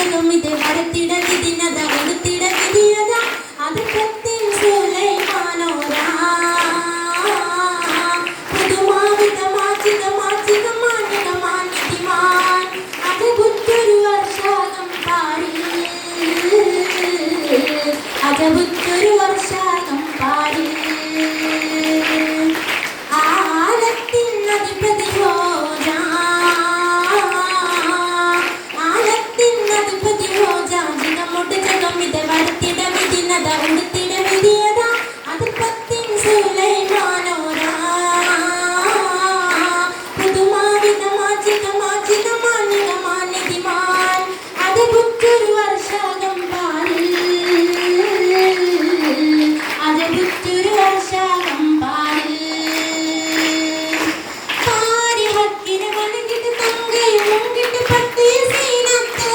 ജഗമിത് വരത്തിട വിധിനത കൊടുത്തിട വിധിയത അത് പ്രത്യം സുലൈമാനോരാ പുതുമാവിത മാച്ചിക മാച്ചിക മാനിക മാനിതിമാൻ അത് ബുദ്ധൊരു വർഷാകം പാടി അത് ബുദ്ധൊരു വർഷാകം പാടി ആലത്തിനധിപതി ഹോജാ ആലത്തിനധിപതി ഹോജാ ജിഗമുട്ട് ജഗമിത് വരത്തിട വിധിനത ഉടുത്തിട വിധിയത അത് പത്തിൻ സുലൈമാനോരാ പുതുമാവിത മാച്ചിക മാച്ചിക മാനിക മാനിതിമാൻ അത് ബുദ്ധൊരു വർഷാകം പാടി അത് ബുദ്ധൊരു വർഷാകം പാടി പാരി ഹക്കിന് വണങ്ങിട്ട് തങ്കയും മുങ്ങിട്ട് പത്തി സീനത്ത്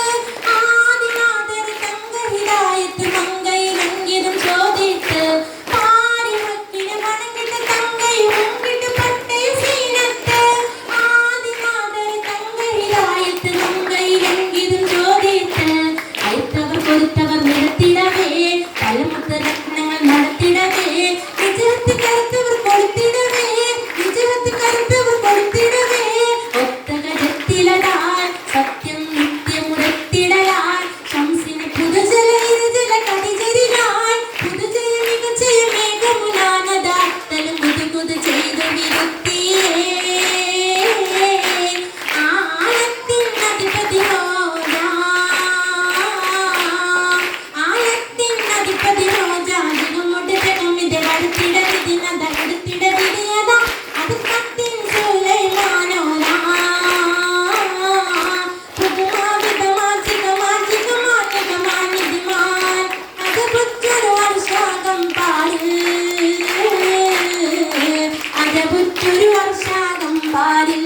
ആദിനാഥർ തങ്ക ഹിദായത്ത് മങ്കയിലെങ്കിലും ചോദിത്ത് പാരി ഹക്കിന് വണങ്ങിട്ട് തങ്കയും മുങ്ങിട്ട് പത്തി സീനത്ത് ആദിനാഥർ തങ്ക ഹിദായത്ത് മങ്കയിലെങ്കിലും ചോദിത്ത് അയത്തവർ കൊടുത്തവർ നിരത്തിടവേ പലമത്ത രത്നങ്ങൾ നടത്തിടവേ വിജയത്തിൽ കരുത്തവർ കൊടുത്തിടവേ വിജയത്തിൽ കരുത്തവർ കൊടുത്തിടവേ ഒത്ത ഗജത്തിലടാൻ സത്യം നിത്യമുറത്തിടയാൻ ശംസിന് പുതുജല ഇരുജല കടിചരിലാൻ പുതുജയ മികച്ചയ മേഘമുലാനദാത്തലും കുതുകുതു ചെയ്തു വിരുത്തിയേ ആലത്തിനധിപതി ഹോജാ ആലത്തിനധിപതി ഹോജാ ജിഗമുട്ട് ജഗമിത് വരത്തിട വിധിനത ഉടുത്തിട വിധിയത അത് പത്തിൻ സുലൈമാനോരാ പുതുമാവിത മാച്ചിക മാച്ചിക മാനിക മാനിതിമാൻ അത് ബുദ്ധൊരു വർഷാകം പാടി അത് ബുദ്ധൊരു വർഷാകം പാടി